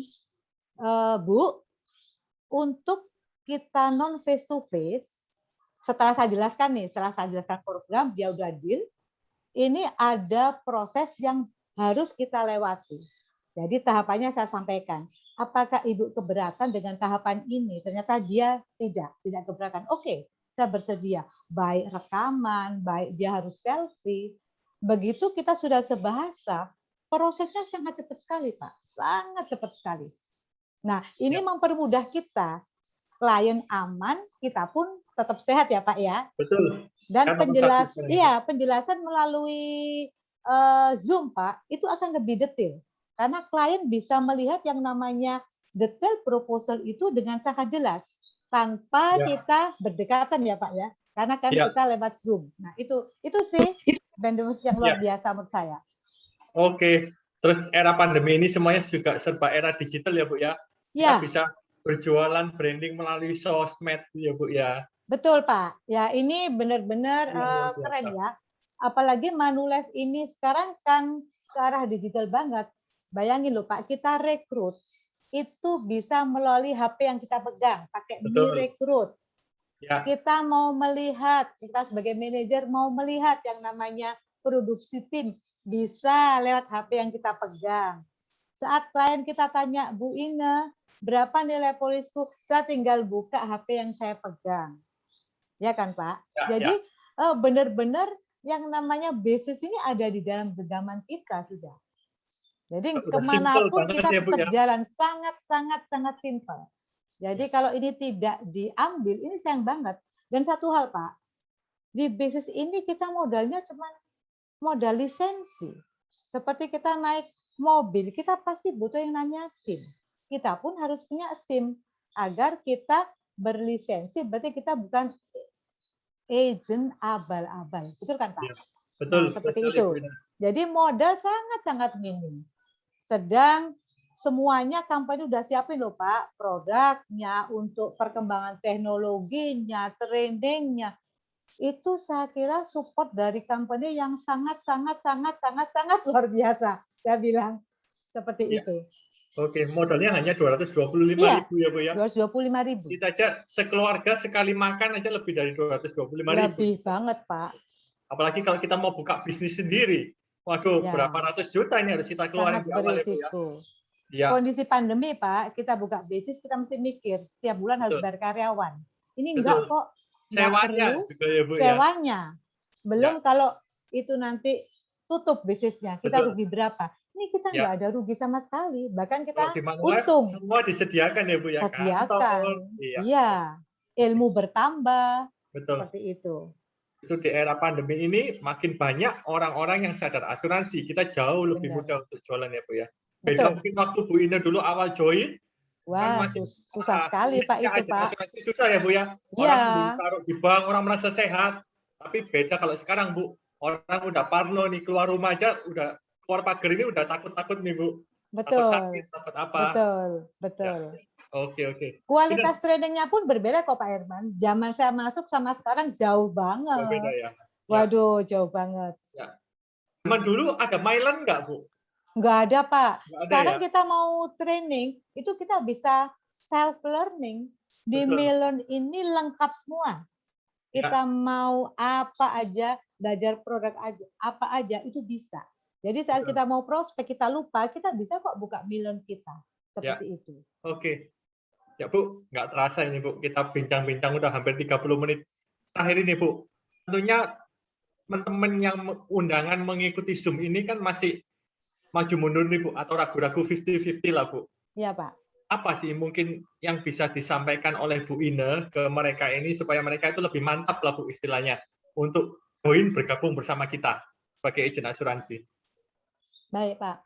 Bu, untuk kita non face to face, setelah saya jelaskan program, dia udah deal. Ini ada proses yang harus kita lewati. Jadi tahapannya saya sampaikan. Apakah Ibu keberatan dengan tahapan ini? Ternyata dia tidak keberatan. Oke, saya bersedia. Baik rekaman, baik dia harus selfie. Begitu kita sudah sebahasa, prosesnya sangat cepat sekali, Pak. Sangat cepat sekali. Nah, ini mempermudah kita. Klien aman, kita pun tetap sehat ya, Pak ya. Betul. Dan penjelasan melalui Zoom, Pak, itu akan lebih detail. Karena klien bisa melihat yang namanya detail proposal itu dengan sangat jelas. Tanpa kita berdekatan ya, Pak ya. Karena kan kita lewat Zoom. Nah, itu sih benefit yang luar biasa menurut saya. Oke. Terus era pandemi ini semuanya juga serba era digital ya, Bu ya. Kita bisa berjualan branding melalui sosmed ya Bu ya. Betul Pak. Ya ini benar-benar Luar biasa. keren ya. Apalagi Manulife ini sekarang kan ke arah digital banget. Bayangin loh Pak, kita rekrut itu bisa melalui HP yang kita pegang, pakai Mi Betul. Rekrut. Ya, Kita mau melihat, kita sebagai manajer mau melihat yang namanya produksi tim, bisa lewat HP yang kita pegang. Saat klien kita tanya, Bu Ine, berapa nilai polisku? Saya tinggal buka HP yang saya pegang. Ya kan Pak? ya, Jadi ya. benar-benar yang namanya bisnis ini ada di dalam genggaman kita sudah. Jadi Udah simple kemanapun banget kita ya, Bu, tetap ya. jalan sangat simpel. Jadi kalau ini tidak diambil, ini sayang banget. Dan satu hal Pak, di bisnis ini kita modalnya cuma modal lisensi. Seperti kita naik mobil, kita pasti butuh yang namanya SIM. Kita pun harus punya SIM agar kita berlisensi, berarti kita bukan agent abal-abal. Betul kan Pak? Ya, betul. Nah, seperti sekali, itu. Bu Ine. Jadi modal sangat-sangat minim. Sedang semuanya company udah siapin loh Pak, produknya, untuk perkembangan teknologinya, trainingnya. Itu saya kira support dari company yang sangat luar biasa. Saya bilang seperti Ya. itu. Oke, modalnya hanya 225.000 Iya, ya Bu ya. 225.000. Kita aja sekeluarga sekali makan aja lebih dari 225.000. Lebih banget Pak. Apalagi kalau kita mau buka bisnis sendiri. Waduh, Ya. berapa ratus juta ini harus kita keluarin Sangat di awal ya Bu ya. berisiko. Ya, Kondisi pandemi Pak, kita buka bisnis kita mesti mikir setiap bulan harus betul. bayar karyawan. Ini Betul. enggak kok, enggak Sewanya perlu juga ya Bu ya. sewanya. Belum kalau itu nanti tutup bisnisnya, kita Betul. rugi berapa? Ini kita Ya. enggak ada rugi sama sekali, bahkan kita Kalau di Manulife untung. semua disediakan ya Bu ya. Sediakan. Kantor. Iya, Iya, ilmu bertambah betul. seperti itu. Itu di era pandemi ini makin banyak orang-orang yang sadar asuransi. Kita jauh lebih Benar. mudah untuk jualan ya Bu ya. Beda Betul. mungkin waktu Bu Ine dulu awal join, Wah, masih susah sekali Pak uniknya itu agen Pak. asuransi susah ya Bu ya. Iya. Orang mending taruh di bank, orang merasa sehat. Tapi beda kalau sekarang Bu, orang udah parno nih, keluar rumah aja udah keluar pagar ini udah takut-takut nih Bu. Takut Betul. sakit, takut apa. Betul. Oke. Kualitas trainingnya pun berbeda kok Pak Herman. Zaman saya masuk sama sekarang jauh banget. Oh, beda ya. Waduh, jauh banget. Zaman dulu ada Mylan nggak Bu? Nggak ada Pak. Nggak ada, Sekarang ya? kita mau training, itu kita bisa self learning. Di Betul. Milon ini lengkap semua. Kita mau apa aja, belajar produk aja, apa aja itu bisa. Jadi saat Betul. kita mau prospek, kita lupa, kita bisa kok buka Milon kita. Seperti itu. Oke. Ya Bu, nggak terasa ini Bu, kita bincang-bincang udah hampir 30 menit. Terakhir ini Bu, tentunya teman-teman yang undangan mengikuti Zoom ini kan masih maju mundur nih Bu, atau ragu-ragu 50-50 lah Bu. Iya Pak. Apa sih mungkin yang bisa disampaikan oleh Bu Ine ke mereka ini supaya mereka itu lebih mantap lah Bu istilahnya untuk join bergabung bersama kita sebagai agen asuransi. Baik Pak.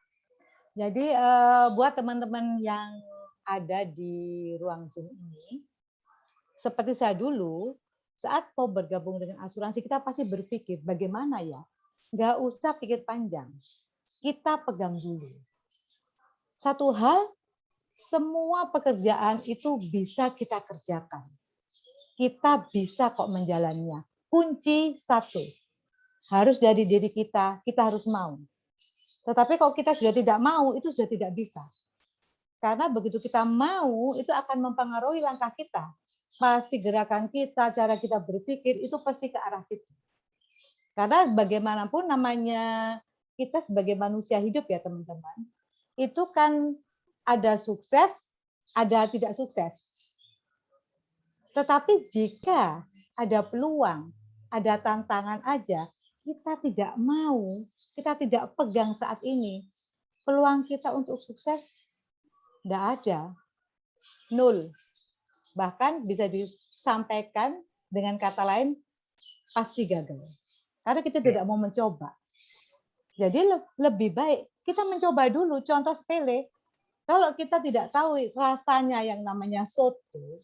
Jadi buat teman-teman yang ada di ruang Zoom ini, seperti saya dulu, saat mau bergabung dengan asuransi, kita pasti berpikir bagaimana ya? Nggak usah pikir panjang. Kita pegang dulu. Satu hal, semua pekerjaan itu bisa kita kerjakan. Kita bisa kok menjalannya. Kunci satu, harus dari diri kita harus mau. Tetapi kalau kita sudah tidak mau, itu sudah tidak bisa. Karena begitu kita mau, itu akan mempengaruhi langkah kita. Pasti gerakan kita, cara kita berpikir, itu pasti ke arah situ. Karena bagaimanapun namanya kita sebagai manusia hidup ya teman-teman, itu kan ada sukses, ada tidak sukses. Tetapi jika ada peluang, ada tantangan aja, kita tidak mau, kita tidak pegang saat ini, peluang kita untuk sukses tidak ada, 0. Bahkan bisa disampaikan dengan kata lain, pasti gagal. Karena kita tidak mau mencoba. Jadi lebih baik kita mencoba dulu, contoh sepele. Kalau kita tidak tahu rasanya yang namanya soto,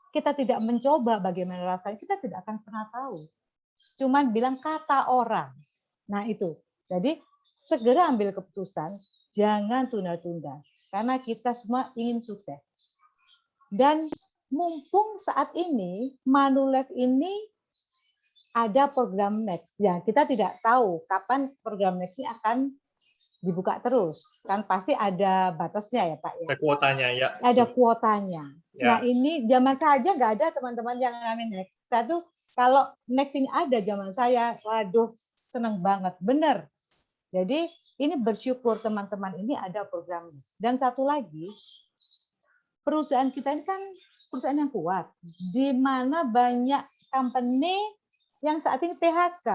kita tidak mencoba bagaimana rasanya, kita tidak akan pernah tahu. Cuman bilang kata orang. Nah itu, jadi segera ambil keputusan, jangan tunda-tunda. Karena kita semua ingin sukses. Dan mumpung saat ini Manulife ini ada program Next. Ya, kita tidak tahu kapan program Next ini akan dibuka terus. Kan pasti ada batasnya ya Pak ya. Ada kuotanya ya. Ada kuotanya. Ya. Nah ini zaman saja nggak ada teman-teman yang ngalamin Next. Satu, kalau Next ini ada zaman saya, waduh seneng banget. Bener. Jadi ini bersyukur teman-teman ini ada program Next. Dan satu lagi, perusahaan kita ini kan perusahaan yang kuat, di mana banyak company yang saat ini PHK.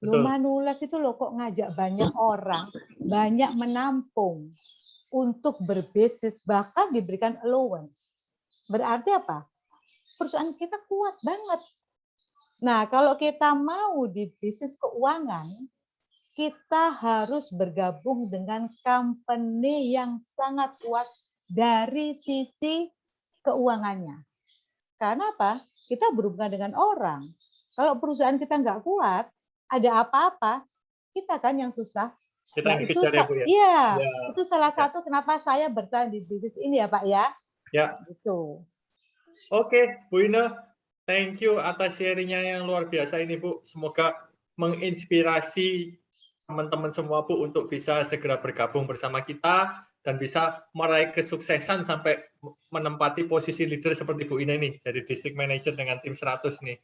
Loh, Manulife itu loh kok ngajak banyak orang, banyak menampung untuk berbisnis, bahkan diberikan allowance. Berarti apa? Perusahaan kita kuat banget. Nah, kalau kita mau di bisnis keuangan, kita harus bergabung dengan company yang sangat kuat dari sisi keuangannya. Karena apa? Kita berhubungan dengan orang. Kalau perusahaan kita nggak kuat, ada apa-apa, kita kan yang susah. Kita Nah, yang itu dikejar ya, Bu ya? iya, Ya. itu salah satu kenapa saya bertahan di bisnis ini ya Pak ya. Ya. Gitu. Oke, Bu Ine, thank you atas sharing-nya yang luar biasa ini, Bu. Semoga menginspirasi teman-teman semua, Bu, untuk bisa segera bergabung bersama kita dan bisa meraih kesuksesan sampai menempati posisi leader seperti Bu Ine nih, jadi district manager dengan tim 100 nih.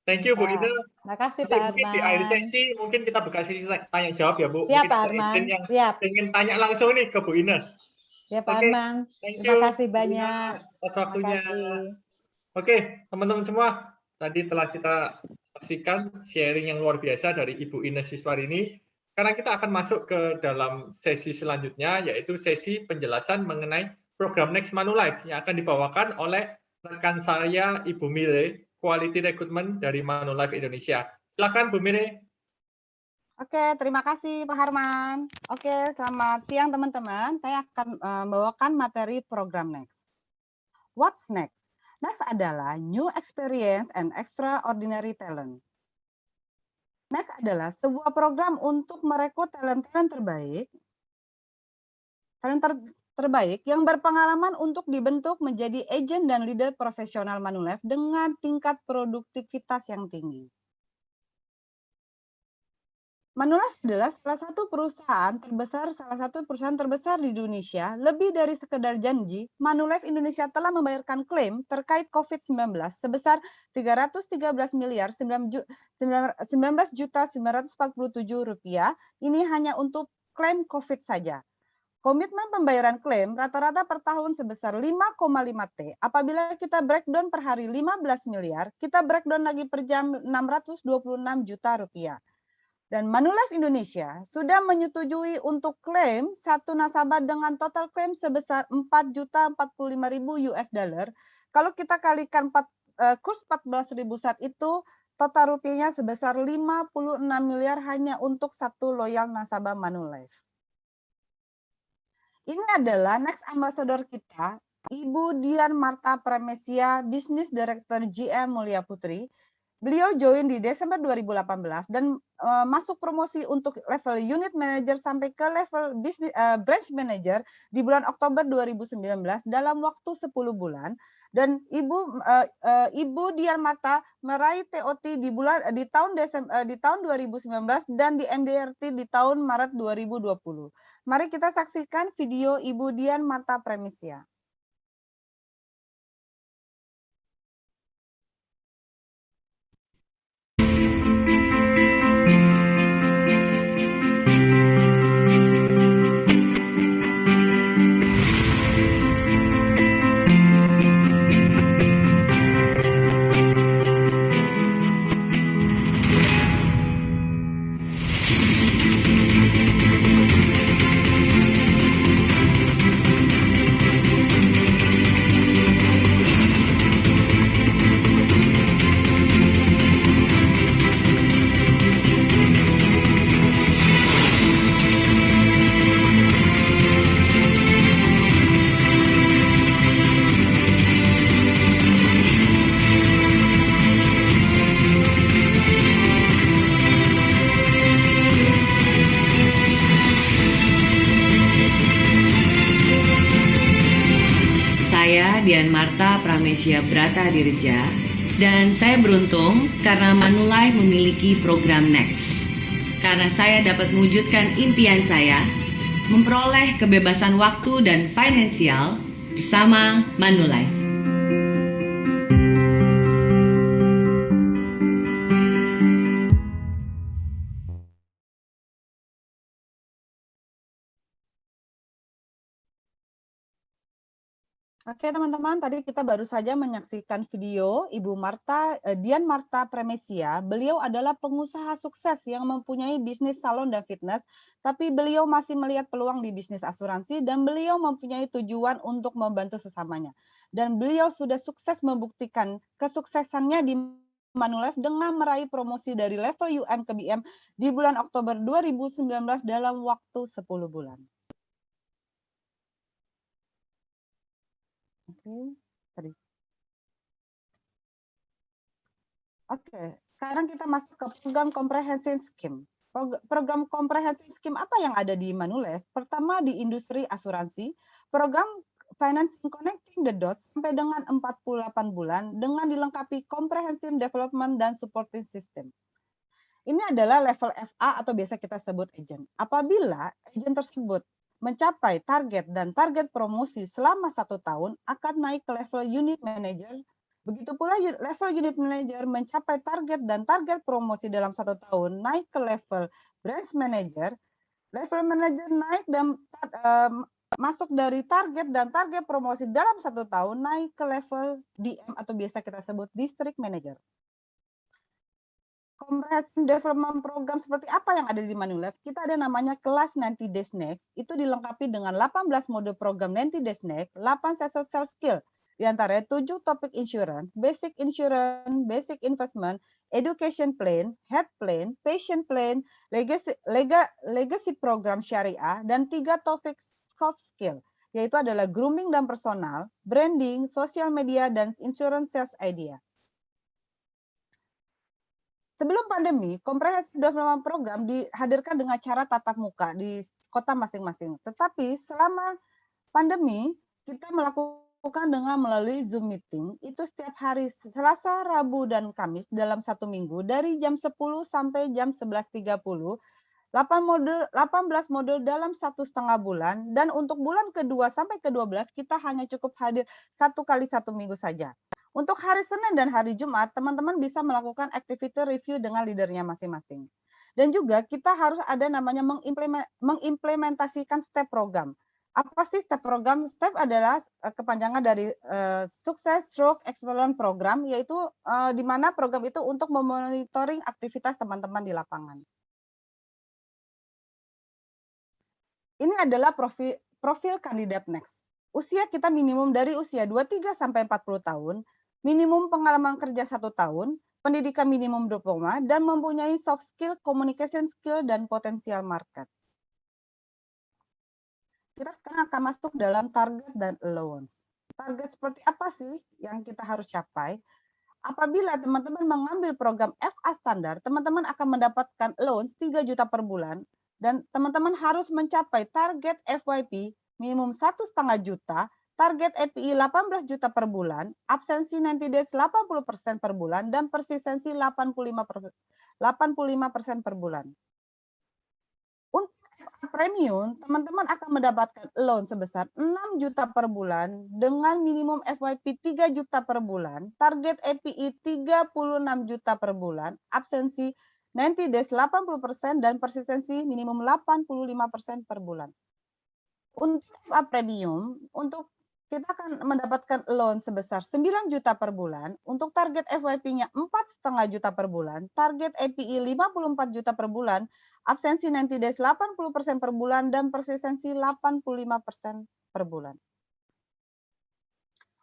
Thank you, Bu Ine. Terima kasih, Nanti Pak mungkin di akhir sesi mungkin kita buka sesi tanya jawab ya, Bu. Siap, Mungkin Pak ada Arman. agent yang Siap. ingin tanya langsung nih ke Bu Ine. Ya, Pak Oke, Arman. thank you, Terima kasih Bu Ine, banyak. atas waktunya. Terima kasih. Oke, teman-teman semua, tadi telah kita saksikan sharing yang luar biasa dari Ibu Ine Siswarini. Karena kita akan masuk ke dalam sesi selanjutnya, yaitu sesi penjelasan mengenai program Next Manulife yang akan dibawakan oleh rekan saya, Ibu Mire, Quality Recruitment dari Manulife Indonesia. Silakan, Bu Mire. Oke, terima kasih Pak Harman. Oke, selamat siang teman-teman. Saya akan membawakan materi program Next. What's Next? Next adalah New Experience and Extraordinary Talent. Next adalah sebuah program untuk merekrut talent-talent terbaik yang berpengalaman untuk dibentuk menjadi agen dan leader profesional Manulife dengan tingkat produktivitas yang tinggi. Manulife adalah salah satu perusahaan terbesar di Indonesia. Lebih dari sekedar janji, Manulife Indonesia telah membayarkan klaim terkait COVID-19 sebesar 319.947 rupiah. Ini hanya untuk klaim COVID saja. Komitmen pembayaran klaim rata-rata per tahun sebesar 5,5 T. Apabila kita breakdown per hari 15 miliar, kita breakdown lagi per jam 626 juta rupiah. Dan Manulife Indonesia sudah menyetujui untuk klaim satu nasabah dengan total klaim sebesar 4.045.000 US dollar. Kalau kita kalikan kurs 14.000 saat itu, total rupiahnya sebesar 56 miliar hanya untuk satu loyal nasabah Manulife. Ini adalah Next Ambassador kita, Ibu Dian Marta Pramesia, Business Director GM Mulia Putri. Beliau join di Desember 2018 dan masuk promosi untuk level unit manager sampai ke level branch manager di bulan Oktober 2019 dalam waktu 10 bulan. Dan Ibu Dian Marta meraih TOT di tahun 2019 dan di MDRT di tahun Maret 2020. Mari kita saksikan video Ibu Dian Marta Pramesia. Dian Marta Pramesia Brata Dirja, dan saya beruntung karena Manulife memiliki program Next. Karena saya dapat mewujudkan impian saya, memperoleh kebebasan waktu dan finansial bersama Manulife. Oke teman-teman, tadi kita baru saja menyaksikan video Ibu Dian Marta Pramesia. Beliau adalah pengusaha sukses yang mempunyai bisnis salon dan fitness, tapi beliau masih melihat peluang di bisnis asuransi dan beliau mempunyai tujuan untuk membantu sesamanya. Dan beliau sudah sukses membuktikan kesuksesannya di Manulife dengan meraih promosi dari level UM ke BM di bulan Oktober 2019 dalam waktu 10 bulan. Oke, sekarang kita masuk ke program comprehensive scheme. Program comprehensive scheme apa yang ada di Manulife? Pertama di industri asuransi, program Financing Connecting the Dots sampai dengan 48 bulan dengan dilengkapi comprehensive development dan supporting system. Ini adalah level FA atau biasa kita sebut agent. Apabila agent tersebut mencapai target dan target promosi selama 1 tahun akan naik ke level unit manager. Begitu pula level unit manager mencapai target dan target promosi dalam 1 tahun naik ke level branch manager. Level manager naik dan masuk dari target dan target promosi dalam 1 tahun naik ke level DM atau biasa kita sebut district manager. Comprehensive Development Program seperti apa yang ada di Manulife? Kita ada namanya kelas 90 Days Next, itu dilengkapi dengan 18 mode program 90 Days Next, 8 sesi self skill, diantaranya 7 topik insurance, basic investment, education plan, health plan, patient plan, legacy program syariah, dan 3 topik soft skill, yaitu adalah grooming dan personal, branding, social media, dan insurance sales idea. Sebelum pandemi, Comprehensive Development Program dihadirkan dengan cara tatap muka di kota masing-masing. Tetapi selama pandemi, kita melakukan dengan melalui Zoom meeting, itu setiap hari Selasa, Rabu, dan Kamis dalam 1 minggu, dari jam 10 sampai jam 11.30, 18 modul dalam 1,5 bulan, dan untuk bulan ke-2 sampai ke-12, kita hanya cukup hadir 1 kali 1 minggu saja. Untuk hari Senin dan hari Jumat, teman-teman bisa melakukan activity review dengan leadernya masing-masing. Dan juga kita harus ada namanya mengimplementasikan step program. Apa sih step program? Step adalah kepanjangan dari Success Stroke Excellence Program, yaitu di mana program itu untuk memonitoring aktivitas teman-teman di lapangan. Ini adalah profil kandidat Next. Usia kita minimum dari usia 23 sampai 40 tahun, minimum pengalaman kerja 1 tahun, pendidikan minimum diploma, dan mempunyai soft skill, communication skill, dan potensial market. Kita sekarang akan masuk dalam target dan allowance. Target seperti apa sih yang kita harus capai? Apabila teman-teman mengambil program FA standar, teman-teman akan mendapatkan allowance 3 juta per bulan, dan teman-teman harus mencapai target FYP minimum 1,5 juta, target EPI 18 juta per bulan, absensi 90 days 80% per bulan, dan persistensi 85% per bulan. Untuk premium, teman-teman akan mendapatkan loan sebesar 6 juta per bulan dengan minimum FYP 3 juta per bulan, target EPI 36 juta per bulan, absensi 90 days 80% dan persistensi minimum 85% per bulan. Untuk premium, kita akan mendapatkan loan sebesar 9 juta per bulan, untuk target FYP-nya 4,5 juta per bulan, target EPI 54 juta per bulan, absensi 90 days 80% per bulan, dan persistensi 85% per bulan.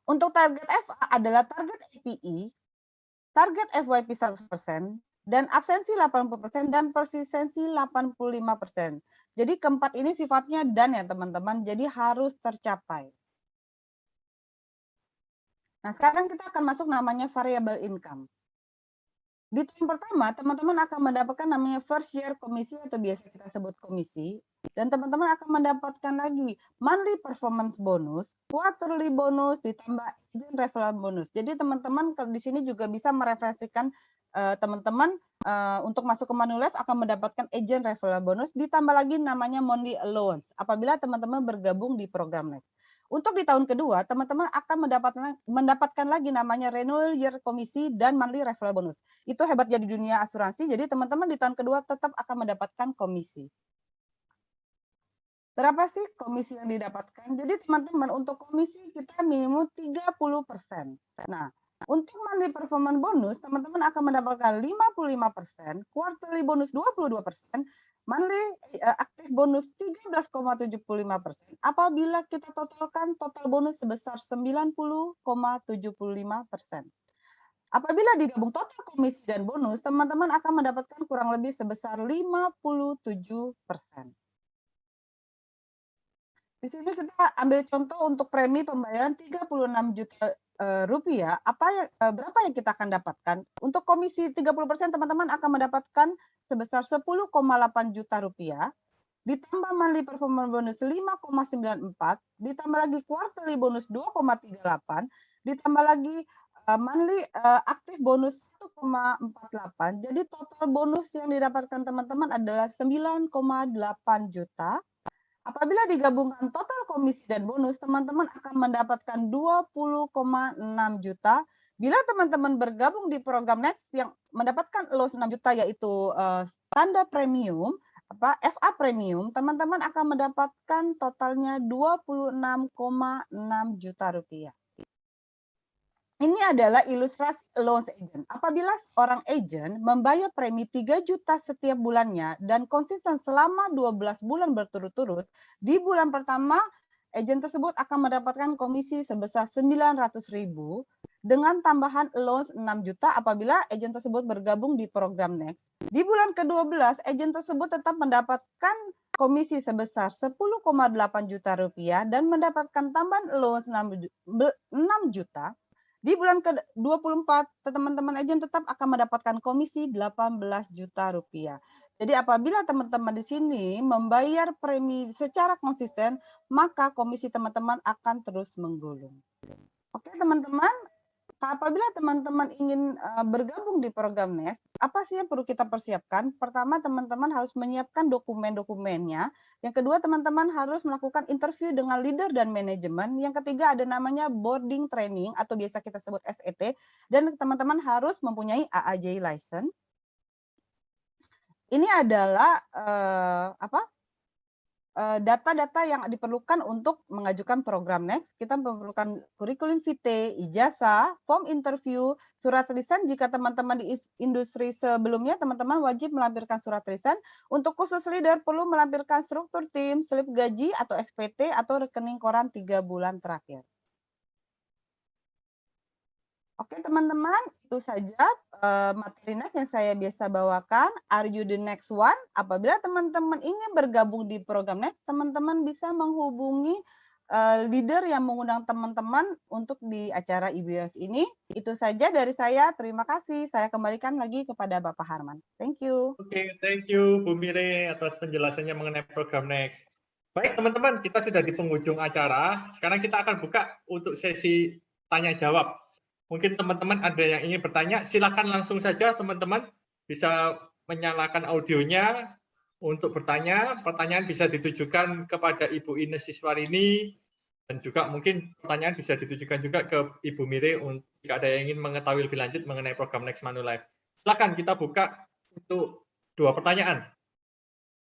Untuk target FA adalah target EPI, target FYP 100%, dan absensi 80% dan persistensi 85%. Jadi keempat ini sifatnya dan ya teman-teman, jadi harus tercapai. Nah, sekarang kita akan masuk namanya variable income. Di tahun pertama, teman-teman akan mendapatkan namanya first year komisi atau biasa kita sebut komisi. Dan teman-teman akan mendapatkan lagi monthly performance bonus, quarterly bonus, ditambah agent referral bonus. Jadi teman-teman di sini juga bisa merefleksikan teman-teman untuk masuk ke Manulife akan mendapatkan agent referral bonus, ditambah lagi namanya monthly allowance apabila teman-teman bergabung di program Next. Untuk di tahun kedua, teman-teman akan mendapatkan lagi namanya renewal year komisi dan monthly referral bonus. Itu hebatnya di dunia asuransi, jadi teman-teman di tahun kedua tetap akan mendapatkan komisi. Berapa sih komisi yang didapatkan? Jadi teman-teman untuk komisi kita minimum 30%. Nah, untuk monthly performance bonus, teman-teman akan mendapatkan 55%, quarterly bonus 22%, monthly aktif bonus 13,75%. Apabila kita totalkan total bonus sebesar 90,75%. Apabila digabung total komisi dan bonus, teman-teman akan mendapatkan kurang lebih sebesar 57%. Di sini kita ambil contoh untuk premi pembayaran 36 juta rupiah. Berapa yang kita akan dapatkan? Untuk komisi 30% teman-teman akan mendapatkan sebesar 10,8 juta rupiah. Ditambah monthly performance bonus 5,94, ditambah lagi quarterly bonus 2,38, ditambah lagi monthly aktif bonus 1,48. Jadi total bonus yang didapatkan teman-teman adalah 9,8 juta. Apabila digabungkan total komisi dan bonus, teman-teman akan mendapatkan 20,6 juta. Bila teman-teman bergabung di program Next yang mendapatkan allowance 6 juta yaitu tanda premium, FA premium, teman-teman akan mendapatkan totalnya 26,6 juta rupiah. Ini adalah ilustrasi allowance agent. Apabila seorang agent membayar premi 3 juta setiap bulannya dan konsisten selama 12 bulan berturut-turut, di bulan pertama agent tersebut akan mendapatkan komisi sebesar 900.000 dengan tambahan allowance 6 juta apabila agent tersebut bergabung di program Next. Di bulan ke-12, agent tersebut tetap mendapatkan komisi sebesar 10,8 juta rupiah dan mendapatkan tambahan allowance 6 juta. Di bulan ke-24, teman-teman agent tetap akan mendapatkan komisi 18 juta rupiah. Jadi apabila teman-teman di sini membayar premi secara konsisten, maka komisi teman-teman akan terus menggulung. Oke teman-teman, apabila teman-teman ingin bergabung di program Next, apa sih yang perlu kita persiapkan? Pertama, teman-teman harus menyiapkan dokumen-dokumennya. Yang kedua, teman-teman harus melakukan interview dengan leader dan manajemen. Yang ketiga, ada namanya boarding training atau biasa kita sebut SET. Dan teman-teman harus mempunyai AAJ license. Ini adalah data-data yang diperlukan untuk mengajukan program Next. Kita memerlukan kurikulum vitae, ijazah, form interview, surat lisan. Jika teman-teman di industri sebelumnya, teman-teman wajib melampirkan surat lisan. Untuk khusus leader, perlu melampirkan struktur tim, slip gaji atau SPT, atau rekening koran 3 bulan terakhir. Oke teman-teman, itu saja materi Next yang saya biasa bawakan. Are you the next one? Apabila teman-teman ingin bergabung di program Next, teman-teman bisa menghubungi leader yang mengundang teman-teman untuk di acara IBS ini. Itu saja dari saya. Terima kasih. Saya kembalikan lagi kepada Bapak Harman. Thank you. Oke, thank you Bu Mire atas penjelasannya mengenai program Next. Baik teman-teman, kita sudah di penghujung acara. Sekarang kita akan buka untuk sesi tanya jawab. Mungkin teman-teman ada yang ingin bertanya, silakan langsung saja teman-teman bisa menyalakan audionya untuk bertanya. Pertanyaan bisa ditujukan kepada Ibu Ines Siswarini dan juga mungkin pertanyaan bisa ditujukan juga ke Ibu Mire jika ada yang ingin mengetahui lebih lanjut mengenai program Next Manulife. Silakan kita buka untuk 2 pertanyaan.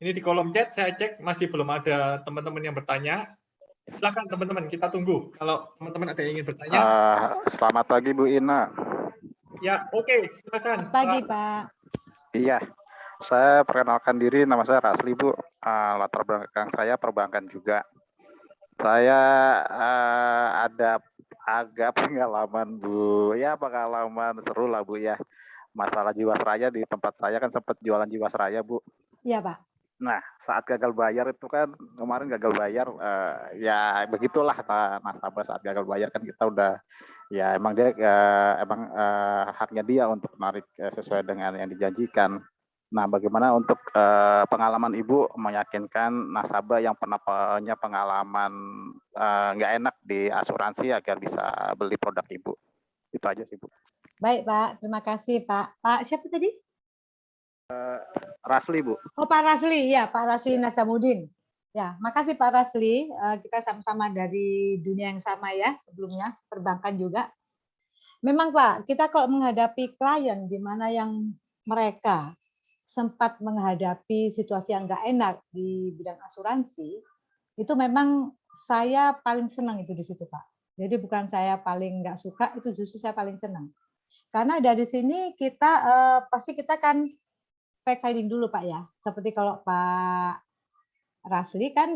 Ini di kolom chat saya cek masih belum ada teman-teman yang bertanya. Silakan teman-teman, kita tunggu. Kalau teman-teman ada yang ingin bertanya. Selamat pagi Bu Ina. Ya, oke, silakan. Selamat pagi Pak. Iya, saya perkenalkan diri, nama saya Rasli Bu. Latar belakang saya perbankan juga. Saya ada agak pengalaman Bu, ya pengalaman seru lah Bu ya. Masalah Jiwasraya di tempat saya kan sempat jualan Jiwasraya Bu. Iya Pak. Nah, saat gagal bayar itu kan kemarin gagal bayar, ya begitulah nasabah saat gagal bayar kan kita udah ya emang dia haknya dia untuk menarik sesuai dengan yang dijanjikan. Nah, bagaimana untuk pengalaman Ibu meyakinkan nasabah yang pernah punya pengalaman nggak enak di asuransi agar bisa beli produk Ibu? Itu aja sih, Bu. Baik, Pak. Terima kasih, Pak. Pak siapa tadi? Rasli, Bu. Oh, Pak Rasli. Ya, Pak Rasli Nasamuddin. Ya, makasih Pak Rasli. Kita sama-sama dari dunia yang sama ya sebelumnya, perbankan juga. Memang Pak, kita kalau menghadapi klien di mana yang mereka sempat menghadapi situasi yang nggak enak di bidang asuransi, itu memang saya paling senang itu di situ Pak. Jadi bukan saya paling nggak suka, itu justru saya paling senang. Karena dari sini kita pasti kita kan fact finding dulu Pak ya. Seperti kalau Pak Rasli kan